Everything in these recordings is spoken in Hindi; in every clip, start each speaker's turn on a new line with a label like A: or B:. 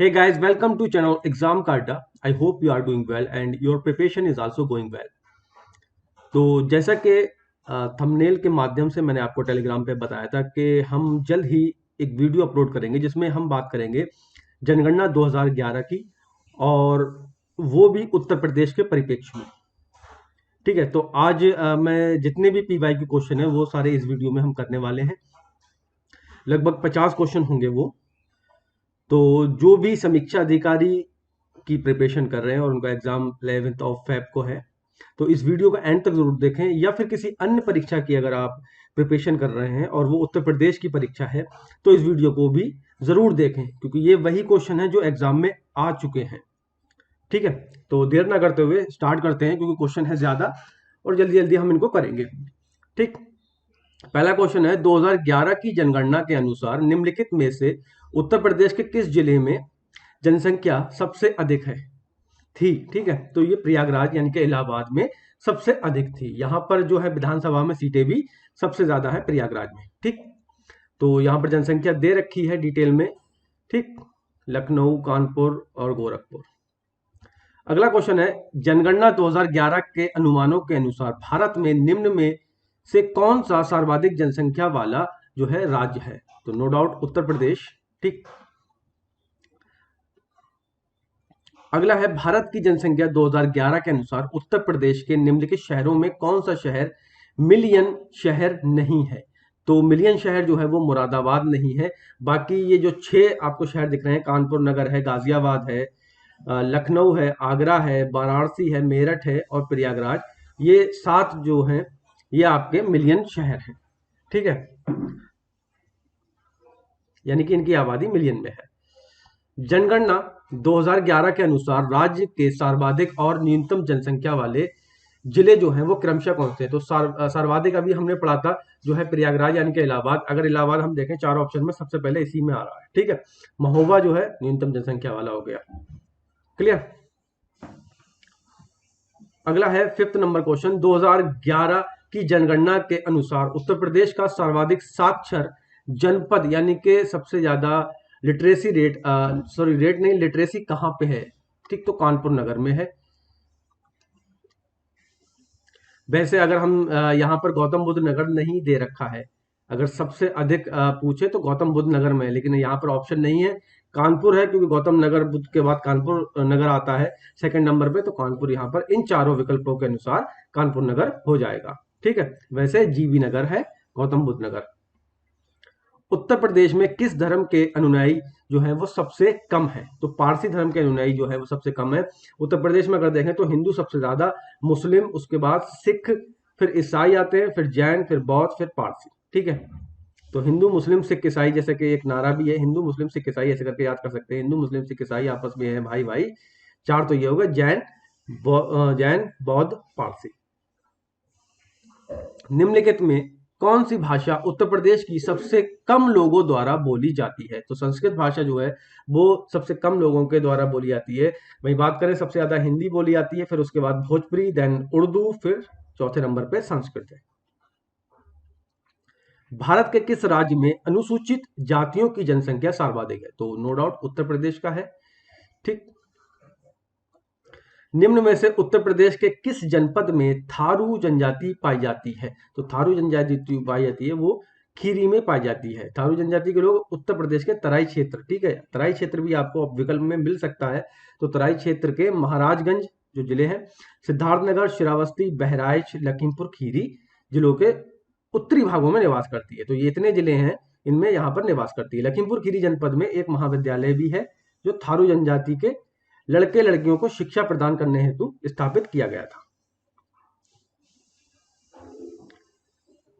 A: Hey guys, welcome to channel Exam Karta. I hope you are doing well and your preparation is also going well. तो जैसा कि थंबनेल के माध्यम से मैंने आपको टेलीग्राम पे बताया था कि हम जल्द ही एक वीडियो अपलोड करेंगे जिसमें हम बात करेंगे जनगणना 2011 की और वो भी उत्तर प्रदेश के परिप्रेक्ष्य में। ठीक है, तो आज मैं जितने भी पीवाई के क्वेश्चन है वो सारे इस वीडियो में हम करने वाले हैं। लगभग 50 क्वेश्चन होंगे वो। तो जो भी समीक्षा अधिकारी की प्रिपरेशन कर रहे हैं और उनका एग्जाम 11th ऑफ फेब को है, तो इस वीडियो को एंड तक जरूर देखें। या फिर किसी अन्य परीक्षा की अगर आप प्रिपरेशन कर रहे हैं और वो उत्तर प्रदेश की परीक्षा है, तो इस वीडियो को भी जरूर देखें क्योंकि ये वही क्वेश्चन है जो एग्जाम में आ चुके हैं। ठीक है, तो देर ना करते हुए स्टार्ट करते हैं क्योंकि क्वेश्चन है ज्यादा और जल्दी जल्दी हम इनको करेंगे। ठीक, पहला क्वेश्चन है 2011 की जनगणना के अनुसार निम्नलिखित में से उत्तर प्रदेश के किस जिले में जनसंख्या सबसे अधिक है थी। ठीक है, तो ये प्रयागराज यानी कि इलाहाबाद में सबसे अधिक थी। यहां पर जो है विधानसभा में सीटें भी सबसे ज्यादा है प्रयागराज में। ठीक, तो यहां पर जनसंख्या दे रखी है डिटेल में। ठीक, लखनऊ, कानपुर और गोरखपुर। अगला क्वेश्चन है जनगणना 2011 के अनुमानों के अनुसार भारत में निम्न में से कौन सा सर्वाधिक जनसंख्या वाला जो है राज्य है। तो नो डाउट उत्तर प्रदेश। ठीक, अगला है भारत की जनसंख्या 2011 के अनुसार उत्तर प्रदेश के निम्नलिखित शहरों में कौन सा शहर मिलियन शहर नहीं है। तो मिलियन शहर जो है वो मुरादाबाद नहीं है। बाकी ये जो 6 आपको शहर दिख रहे हैं, कानपुर नगर है, गाजियाबाद है, लखनऊ है, आगरा है, वाराणसी है, मेरठ है और प्रयागराज, ये 7 जो हैं ये आपके मिलियन शहर हैं। ठीक है, यानी कि इनकी आबादी मिलियन में है। जनगणना 2011 के अनुसार राज्य के सर्वाधिक और न्यूनतम जनसंख्या वाले जिले जो हैं वो क्रमशः कौन से हैं। तो सर्वाधिक अभी हमने पढ़ा था जो है प्रयागराज यानी कि इलाहाबाद। अगर इलाहाबाद हम देखें 4 ऑप्शन में सबसे पहले इसी में आ रहा है। ठीक है, महोबा जो है न्यूनतम जनसंख्या वाला हो गया। क्लियर। अगला है 5th नंबर क्वेश्चन, 2011 की जनगणना के अनुसार उत्तर प्रदेश का सर्वाधिक साक्षर जनपद यानी कि सबसे ज्यादा लिटरेसी रेट, सॉरी रेट नहीं, लिटरेसी कहां पे है। ठीक, तो कानपुर नगर में है। वैसे अगर हम यहाँ पर गौतम बुद्ध नगर नहीं दे रखा है, अगर सबसे अधिक पूछे तो गौतम बुद्ध नगर में है, लेकिन यहाँ पर ऑप्शन नहीं है। कानपुर है क्योंकि गौतम नगर बुद्ध के बाद कानपुर नगर आता है सेकंड नंबर पे, तो कानपुर यहाँ पर इन चारों विकल्पों के अनुसार कानपुर नगर हो जाएगा। ठीक है, वैसे जीबी नगर है गौतम बुद्ध नगर। उत्तर प्रदेश में किस धर्म के अनुयायी जो है वो सबसे कम है। तो पारसी धर्म के अनुयायी जो है वो सबसे कम है उत्तर प्रदेश में। अगर देखें तो हिंदू सबसे ज्यादा, मुस्लिम, उसके बाद सिख, फिर ईसाई आते हैं, फिर जैन, फिर बौद्ध, फिर पारसी। ठीक है, तो हिंदू मुस्लिम सिख ईसाई, जैसे कि एक नारा भी है हिंदू मुस्लिम सिख ईसाई, ऐसे करके याद कर सकते हैं। हिंदू मुस्लिम सिख ईसाई आपस में है भाई भाई। 4 तो ये होगा, जैन, जैन, बौद्ध, पारसी। निम्नलिखित में कौन सी भाषा उत्तर प्रदेश की सबसे कम लोगों द्वारा बोली जाती है। तो संस्कृत भाषा जो है वो सबसे कम लोगों के द्वारा बोली जाती है। वही बात करें, सबसे ज्यादा हिंदी बोली जाती है, फिर उसके बाद भोजपुरी, देन उर्दू, फिर चौथे नंबर पे संस्कृत है। भारत के किस राज्य में अनुसूचित जातियों की जनसंख्या सर्वाधिक है। तो नो डाउट उत्तर प्रदेश का है। ठीक, निम्न में से उत्तर प्रदेश के किस जनपद में थारू जनजाति पाई जाती है। तो थारू जनजाति पाई जाती है वो खीरी में पाई जाती है। थारू जनजाति के लोग उत्तर प्रदेश के तराई क्षेत्र, ठीक है, तराई क्षेत्र भी आपको विकल्प में मिल सकता है। तो तराई क्षेत्र के महाराजगंज जो जिले हैं, सिद्धार्थनगर, श्रावस्ती, बहराइच, लखीमपुर खीरी जिलों के उत्तरी भागों में निवास करती है। तो ये इतने जिले हैं, इनमें यहाँ पर निवास करती है। लखीमपुर खीरी जनपद में एक महाविद्यालय भी है जो थारू जनजाति के लड़के लड़कियों को शिक्षा प्रदान करने हेतु स्थापित किया गया था।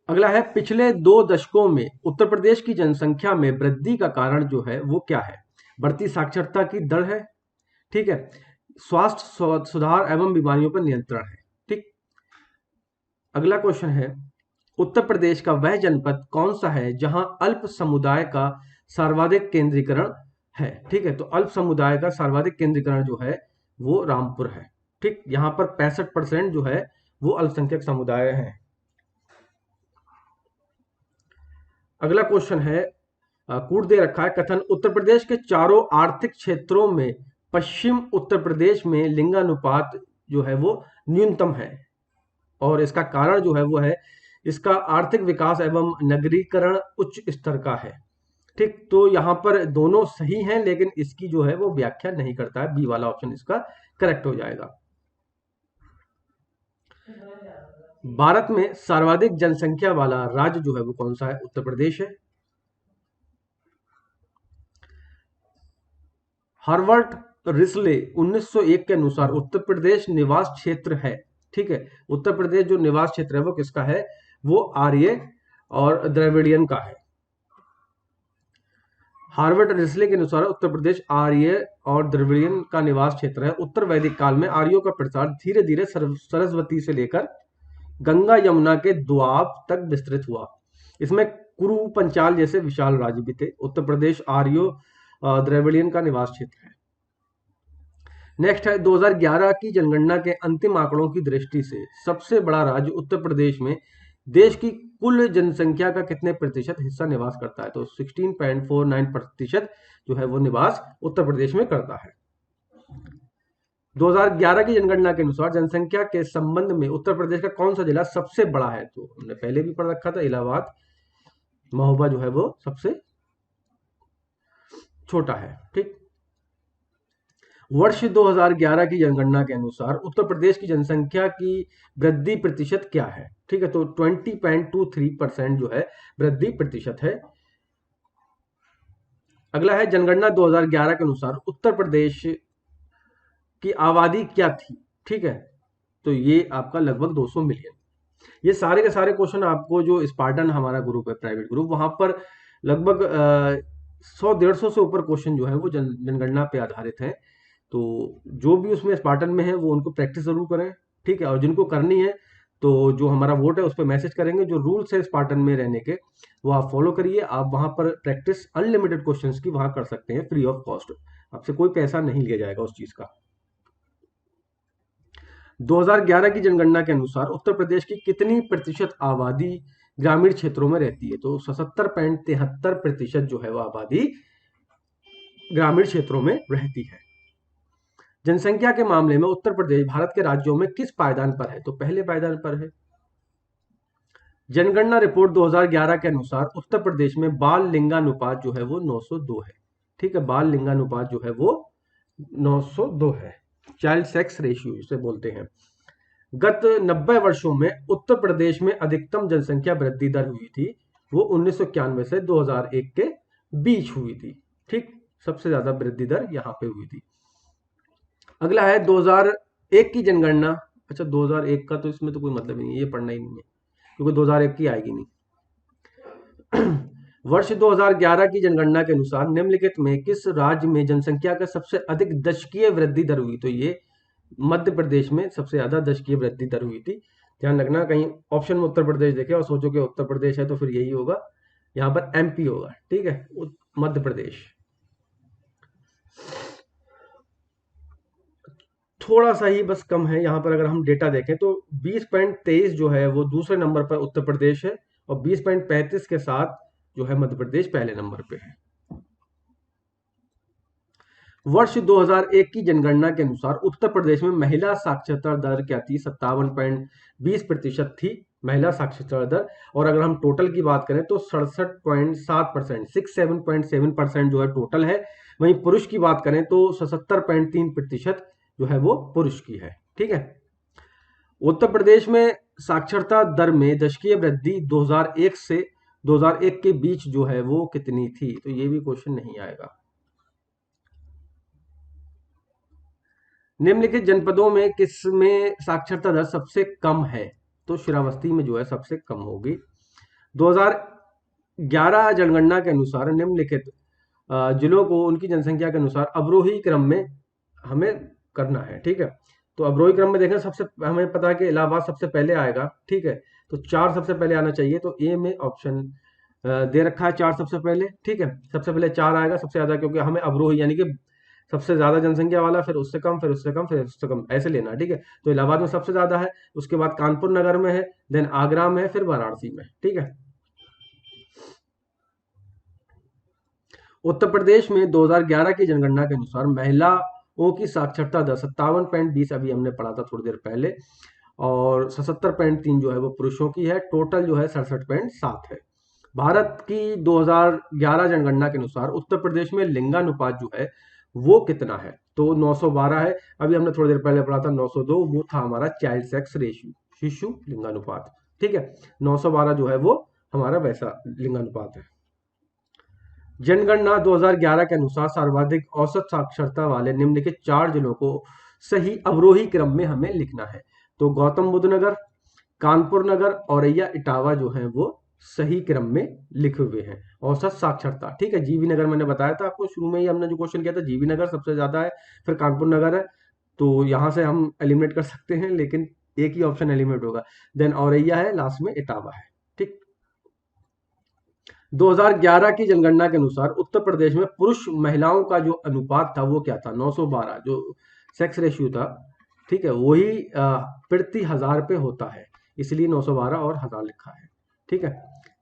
A: अगला है पिछले 2 दशकों में उत्तर प्रदेश की जनसंख्या में वृद्धि का कारण जो है वो क्या है। बढ़ती साक्षरता की दर है। ठीक है, स्वास्थ्य सुधार एवं बीमारियों पर नियंत्रण है। ठीक, अगला क्वेश्चन है उत्तर प्रदेश का वह जनपद कौन सा है जहां अल्प समुदाय का सर्वाधिक केंद्रीकरण है। ठीक है, तो अल्प समुदाय का सर्वाधिक केंद्रीकरण जो है वो रामपुर है। ठीक, यहां पर 65% जो है वो अल्पसंख्यक समुदाय है। अगला क्वेश्चन है कूट दे रखा है। कथन, उत्तर प्रदेश के चारों आर्थिक क्षेत्रों में पश्चिम उत्तर प्रदेश में लिंगानुपात जो है वो न्यूनतम है, और इसका कारण जो है वो है इसका आर्थिक विकास एवं नगरीकरण उच्च स्तर का है। ठीक, तो यहाँ पर दोनों सही हैं, लेकिन इसकी जो है वो व्याख्या नहीं करता है। बी वाला ऑप्शन इसका करेक्ट हो जाएगा। भारत में सर्वाधिक जनसंख्या वाला राज्य जो है वो कौन सा है? उत्तर प्रदेश है। हार्वर्ड रिसले 1901 के अनुसार उत्तर प्रदेश निवास क्षेत्र है। ठीक है, उत्तर प्रदेश जो निवास क्षेत्र है वो किसका है? वो आर्य और द्रविड़ियन का है। हार्वर्ड रिसले के अनुसार उत्तर प्रदेश आर्य और द्रविड़ियन का निवास क्षेत्र है। उत्तर वैदिक काल में आर्यों का प्रसार धीरे धीरे सरस्वती से लेकर गंगा यमुना के द्वाब तक विस्तृत हुआ। इसमें कुरु पंचाल जैसे विशाल राज्य भी थे। उत्तर प्रदेश आर्यो द्रविड़ियन का निवास क्षेत्र है। नेक्स्ट है 2011 की जनगणना के अंतिम आंकड़ों की दृष्टि से सबसे बड़ा राज्य उत्तर प्रदेश में देश की कुल जनसंख्या का कितने प्रतिशत हिस्सा निवास करता है? तो 16.49% जो है वो निवास उत्तर प्रदेश में करता है। 2011 की जनगणना के अनुसार जनसंख्या के संबंध में उत्तर प्रदेश का कौन सा जिला सबसे बड़ा है? तो हमने पहले भी पढ़ रखा था, इलाहाबाद महोबा जो है वो सबसे छोटा है। ठीक, वर्ष 2011 की जनगणना के अनुसार उत्तर प्रदेश की जनसंख्या की वृद्धि प्रतिशत क्या है? ठीक है, तो 20.23% जो है वृद्धि प्रतिशत है। अगला है जनगणना 2011 के अनुसार उत्तर प्रदेश की आबादी क्या थी? ठीक है, तो ये आपका लगभग 200 मिलियन। ये सारे के सारे क्वेश्चन आपको जो स्पार्टन हमारा ग्रुप है, प्राइवेट ग्रुप, वहां पर लगभग 100-150 से ऊपर क्वेश्चन जो है वो जनगणना पे आधारित है। तो जो भी उसमें स्पार्टन में है वो उनको प्रैक्टिस जरूर करें। ठीक है, और जिनको करनी है तो जो हमारा वोट है उस पर मैसेज करेंगे। जो रूल्स है स्पार्टन में रहने के वो आप फॉलो करिए। आप वहां पर प्रैक्टिस अनलिमिटेड क्वेश्चंस की वहां कर सकते हैं फ्री ऑफ कॉस्ट। आपसे कोई पैसा नहीं लिया जाएगा उस चीज का। 2011 की जनगणना के अनुसार उत्तर प्रदेश की कितनी प्रतिशत आबादी ग्रामीण क्षेत्रों में रहती है? तो 77.73% जो है वो आबादी ग्रामीण क्षेत्रों में रहती है। जनसंख्या के मामले में उत्तर प्रदेश भारत के राज्यों में किस पायदान पर है? तो पहले पायदान पर है। जनगणना रिपोर्ट 2011 के अनुसार उत्तर प्रदेश में बाल लिंगानुपात जो है वो 902 है। ठीक है, बाल लिंगानुपात जो है वो 902 है। चाइल्ड सेक्स रेशियो इसे बोलते हैं। गत 90 वर्षों में उत्तर प्रदेश में अधिकतम जनसंख्या वृद्धि दर हुई थी वो 1991 से 2001 के बीच हुई थी। ठीक, सबसे ज्यादा वृद्धि दर यहां पे हुई थी। अगला है 2001 की जनगणना। अच्छा, 2001 का तो इसमें तो कोई मतलब नहीं है, ये पढ़ना ही नहीं है क्योंकि 2001 की आएगी नहीं। वर्ष 2011 की जनगणना के अनुसार निम्नलिखित में किस राज्य में जनसंख्या का सबसे अधिक दशकीय वृद्धि दर हुई? तो ये मध्य प्रदेश में सबसे ज्यादा दशकीय वृद्धि दर हुई थी। ध्यान रखना, कहीं ऑप्शन में उत्तर प्रदेश देखे और सोचो कि उत्तर प्रदेश है तो फिर यही होगा। यहाँ पर एमपी होगा। ठीक है, मध्य प्रदेश। थोड़ा सा ही बस कम है यहाँ पर। अगर हम डेटा देखें तो 20.23 जो है वो दूसरे नंबर पर उत्तर प्रदेश है, और 20.35 के साथ जो है मध्य प्रदेश पहले नंबर पे है। वर्ष 2001 की जनगणना के अनुसार उत्तर प्रदेश में महिला साक्षरता दर क्या थी? 57.20% थी महिला साक्षरता दर। और अगर हम टोटल की बात करें तो 67.7%, 67.7% जो है टोटल है। वहीं पुरुष की बात करें तो 77.3% जो है वो पुरुष की है। ठीक है, उत्तर प्रदेश में साक्षरता दर में दशकीय वृद्धि 2001 से 2001 के बीच जो है वो कितनी थी? तो ये भी क्वेश्चन नहीं आएगा। निम्नलिखित जनपदों में किसमें साक्षरता दर सबसे कम है? तो श्रावस्ती में जो है सबसे कम होगी। 2011 जनगणना के अनुसार निम्नलिखित जिलों को उनकी जनसंख्या के अनुसार अवरोही क्रम में हमें करना है। ठीक है, तो अवरोही क्रम में देखें, सबसे हमें पता है कि इलाहाबाद सबसे पहले आएगा। ठीक है, तो 4 सबसे पहले आना चाहिए। तो ए में ऑप्शन दे रखा है 4 सबसे पहले। ठीक है, सबसे पहले 4 आएगा सबसे ज्यादा, क्योंकि हमें अवरोही यानी कि सबसे ज्यादा जनसंख्या वाला, फिर उससे कम, फिर उससे कम, फिर उससे कम, ऐसे लेना। ठीक है, तो इलाहाबाद में सबसे ज्यादा है, उसके बाद कानपुर नगर में है, देन आगरा में है, फिर वाराणसी में। ठीक है, उत्तर प्रदेश में 2011 की जनगणना के अनुसार महिलाओं की साक्षरता दर 57.20 अभी हमने पढ़ा था थोड़ी देर पहले, और 77.3 जो है वो पुरुषों की है। टोटल जो है 67.7 है। भारत की 2011 जनगणना के अनुसार उत्तर प्रदेश में लिंगानुपात जो है वो कितना है? तो 912 है। अभी हमने थोड़ी देर पहले पढ़ा था 902, वो था हमारा चाइल्ड सेक्स रेशियो, शिशु लिंगानुपात। ठीक है, 912 जो है वो हमारा वैसा लिंगानुपात है। जनगणना 2011 के अनुसार सर्वाधिक औसत साक्षरता वाले निम्नलिखित 4 जिलों को सही अवरोही क्रम में हमें लिखना है। तो गौतम बुद्ध नगर, कानपुर नगर, औरैया, इटावा जो है वो सही क्रम में लिखे हुए हैं औसत साक्षरता। ठीक है, जीवी नगर मैंने बताया था आपको शुरू में ही, हमने जो क्वेश्चन किया था, जीवी नगर सबसे ज्यादा है, फिर कानपुर नगर है। तो यहां से हम एलिमिनेट कर सकते हैं, लेकिन एक ही ऑप्शन एलिमिनेट होगा। देन औरैया है, लास्ट में इटावा है। ठीक, 2011 की जनगणना के अनुसार उत्तर प्रदेश में पुरुष महिलाओं का जो अनुपात था वो क्या था? 912 जो सेक्स रेशियो था। ठीक है, वही प्रति हजार पे होता है, इसलिए 912 और 1000 लिखा है। ठीक है,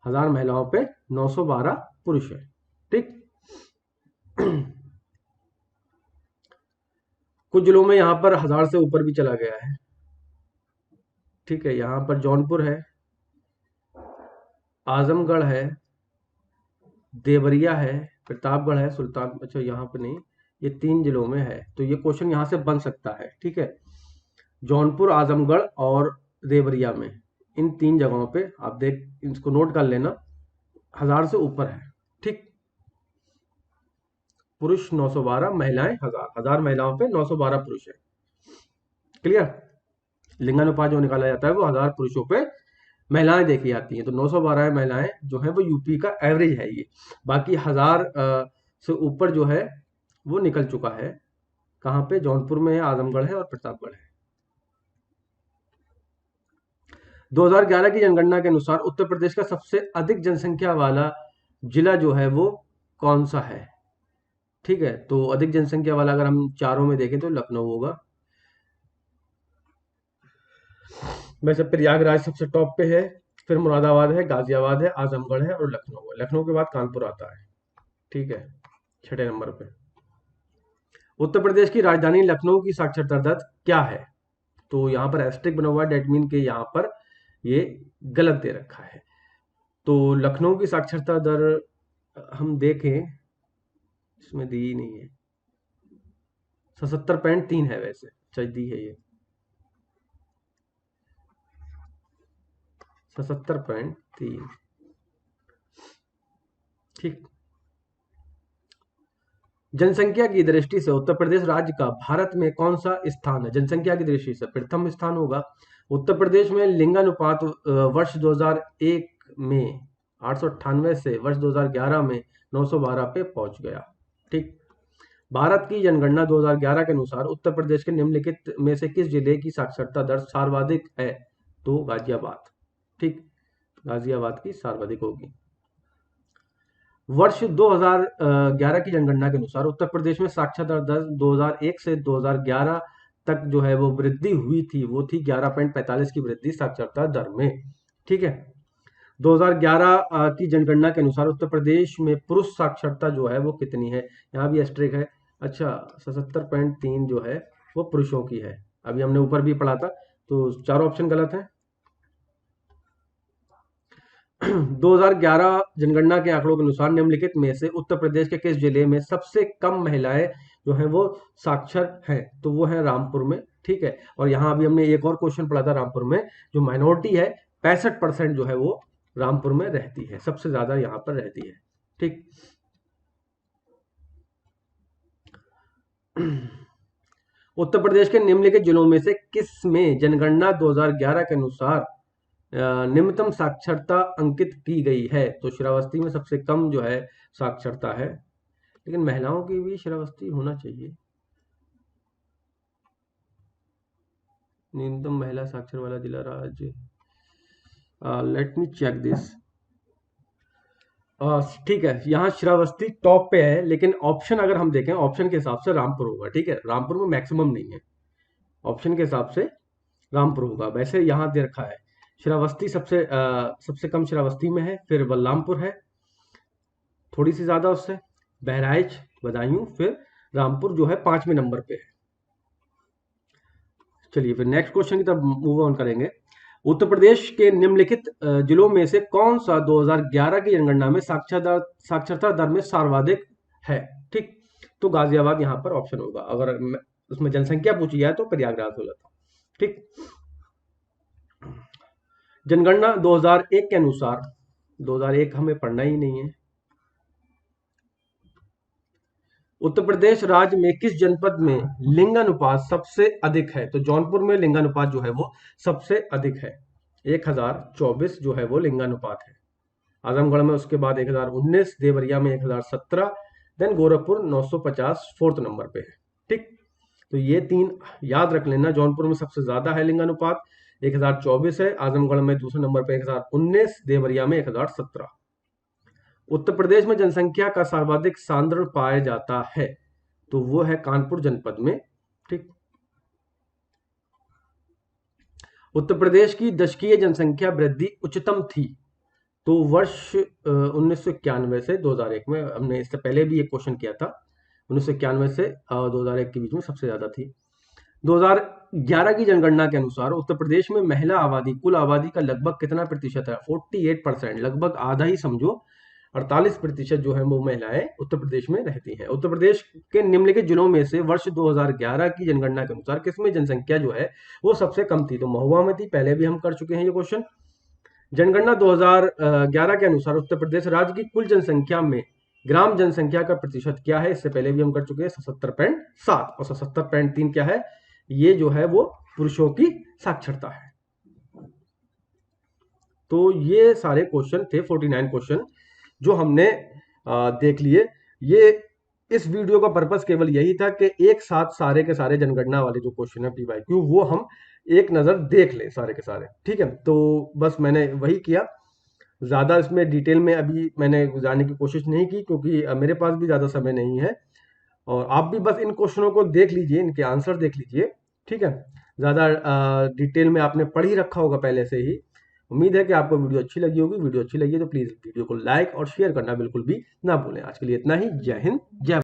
A: 1000 महिलाओं पे 912 पुरुष है। ठीक, कुछ जिलों में यहां पर 1000 से ऊपर भी चला गया है। ठीक है, यहां पर जौनपुर है, आजमगढ़ है, देवरिया है, प्रतापगढ़ है, सुल्तान, अच्छा यहाँ पे नहीं, ये 3 जिलों में है। तो ये क्वेश्चन यहाँ से बन सकता है। ठीक है, जौनपुर, आजमगढ़ और देवरिया में, इन 3 जगहों पे आप देख, इसको नोट कर लेना, 1000 से ऊपर है। ठीक, पुरुष 912, महिलाएं 1000, 1000 महिलाओं पे 912 पुरुष है। क्लियर? लिंगानुपात जो निकाला जाता है वो 1000 पुरुषों पे महिलाएं देखी जाती हैं। तो 912 महिलाएं जो है वो यूपी का एवरेज है ये। बाकी 1000 से ऊपर जो है वो निकल चुका है। कहाँ पे? जौनपुर में है, आजमगढ़ है और प्रतापगढ़ है। 2011 की जनगणना के अनुसार उत्तर प्रदेश का सबसे अधिक जनसंख्या वाला जिला जो है वो कौन सा है? ठीक है, तो अधिक जनसंख्या वाला अगर हम चारों में देखें तो लखनऊ होगा। वैसे प्रयागराज सबसे टॉप पे है, फिर मुरादाबाद है, गाजियाबाद है, आजमगढ़ है और लखनऊ है। लखनऊ के बाद कानपुर आता है। ठीक है, 6ठे नंबर पे। उत्तर प्रदेश की राजधानी लखनऊ की साक्षरता दर क्या है? तो यहाँ पर एस्ट्रिक बना हुआ है, डेट मीन के यहाँ पर ये गलत दे रखा है। तो लखनऊ की साक्षरता दर हम देखें, इसमें दी ही नहीं है, 77.3 है वैसे, अच्छा दी है ये 77.3। ठीक, जनसंख्या की दृष्टि से उत्तर प्रदेश राज्य का भारत में कौन सा स्थान है? जनसंख्या की दृष्टि से प्रथम स्थान होगा। उत्तर प्रदेश में लिंगानुपात वर्ष 2001 में 898 से वर्ष 2011 में 912 पे पहुंच गया। ठीक, भारत की जनगणना 2011 के अनुसार उत्तर प्रदेश के निम्नलिखित में से किस जिले की साक्षरता दर सर्वाधिक है? तो गाजियाबाद। ठीक, गाजियाबाद की सर्वाधिक होगी। वर्ष 2011 की जनगणना के अनुसार उत्तर प्रदेश में साक्षरता दर 2001 से 2011 तक जो है वो वृद्धि हुई थी, वो थी 11.45 की वृद्धि साक्षरता दर में। ठीक है, 2011 की जनगणना के अनुसार उत्तर प्रदेश में पुरुष साक्षरता जो है वो कितनी है? यहाँ भी एस्ट्रिक है। अच्छा, 77.3 जो है वो पुरुषों की है। अभी हमने ऊपर भी पढ़ा था, तो चारों ऑप्शन गलत है। 2011 जनगणना के आंकड़ों के अनुसार निम्नलिखित में से उत्तर प्रदेश के किस जिले में सबसे कम महिलाएं जो हैं वो साक्षर हैं? तो वो है रामपुर में। ठीक है, और यहाँ अभी हमने एक और क्वेश्चन पढ़ा था, रामपुर में जो माइनॉरिटी है 65% जो है वो रामपुर में रहती है, सबसे ज्यादा यहाँ पर रहती है। ठीक, उत्तर प्रदेश के निम्नलिखित जिलों में से किस में जनगणना 2011 के अनुसार निम्नतम साक्षरता अंकित की गई है? तो श्रावस्ती में सबसे कम जो है साक्षरता है, लेकिन महिलाओं की भी श्रावस्ती होना चाहिए। न्यूनतम महिला साक्षर वाला जिला राज्य, लेट मी चेक दिस। ठीक है, यहाँ श्रावस्ती टॉप पे है, लेकिन ऑप्शन अगर हम देखें, ऑप्शन के हिसाब से रामपुर होगा। ठीक है, रामपुर में मैक्सिमम नहीं है, ऑप्शन के हिसाब से रामपुर होगा। वैसे यहाँ दे रखा है श्रावस्ती सबसे कम श्रावस्ती में है, फिर बलरामपुर है थोड़ी सी ज्यादा उससे, बहराइच, बदायूं, फिर रामपुर जो है 5वें नंबर पे है। चलिए फिर नेक्स्ट क्वेश्चन की तरफ मूव ऑन करेंगे। उत्तर प्रदेश के निम्नलिखित जिलों में से कौन सा 2011 की जनगणना में साक्षरता दर में सर्वाधिक है? ठीक, तो गाजियाबाद यहाँ पर ऑप्शन होगा। अगर उसमें जनसंख्या पूछी जाए तो प्रयागराज हो जाता। ठीक, जनगणना 2001 के अनुसार, 2001 हमें पढ़ना ही नहीं है। उत्तर प्रदेश राज्य में किस जनपद में लिंगानुपात सबसे अधिक है? तो जौनपुर में लिंगानुपात जो है वो सबसे अधिक है, 1024 जो है वो लिंगानुपात है। आजमगढ़ में उसके बाद 1019, देवरिया में 1017, देन गोरखपुर 950 4th नंबर पे है। ठीक, तो ये 3 याद रख लेना। जौनपुर में सबसे ज्यादा है लिंगानुपात, 1024 है। आजमगढ़ में दूसरे नंबर पे 1019, देवरिया में 1017। उत्तर प्रदेश में जनसंख्या का सर्वाधिक सांद्रण पाया जाता है, तो वो है कानपुर जनपद में। ठीक, उत्तर प्रदेश की दशकीय जनसंख्या वृद्धि उच्चतम थी, तो वर्ष 1991 से 2001 में। हमने इससे पहले भी एक क्वेश्चन किया था, 1991 से 2001 के बीच में सबसे ज्यादा थी। 2011 की जनगणना के अनुसार उत्तर प्रदेश में महिला आबादी कुल आबादी का लगभग कितना प्रतिशत है? 48%, लगभग आधा ही समझो, 48% जो है वो महिलाएं उत्तर प्रदेश में रहती हैं। उत्तर प्रदेश के निम्नलिखित जिलों में से वर्ष 2011 की जनगणना के अनुसार किसमें जनसंख्या जो है वो सबसे कम थी? तो महुआ में थी, पहले भी हम कर चुके हैं ये क्वेश्चन। जनगणना 2011 के अनुसार उत्तर प्रदेश राज्य की कुल जनसंख्या में ग्राम जनसंख्या का प्रतिशत क्या है? इससे पहले भी हम कर चुके हैं, 77.7, और 77.3 क्या है? ये जो है वो पुरुषों की साक्षरता है। तो ये सारे क्वेश्चन थे, 49 क्वेश्चन जो हमने देख लिए। ये इस वीडियो का पर्पस केवल यही था कि एक साथ सारे के सारे जनगणना वाले जो क्वेश्चन है PYQ, वो हम एक नजर देख लें सारे के सारे। ठीक है, तो बस मैंने वही किया, ज्यादा इसमें डिटेल में अभी मैंने जाने की कोशिश नहीं की, क्योंकि मेरे पास भी ज्यादा समय नहीं है। और आप भी बस इन क्वेश्चनों को देख लीजिए, इनके आंसर देख लीजिए। ठीक है, ज्यादा डिटेल में आपने पढ़ ही रखा होगा पहले से ही। उम्मीद है कि आपको वीडियो अच्छी लगी होगी। वीडियो अच्छी लगी है तो प्लीज वीडियो को लाइक और शेयर करना बिल्कुल भी ना भूलें। आज के लिए इतना ही। जय हिंद, जय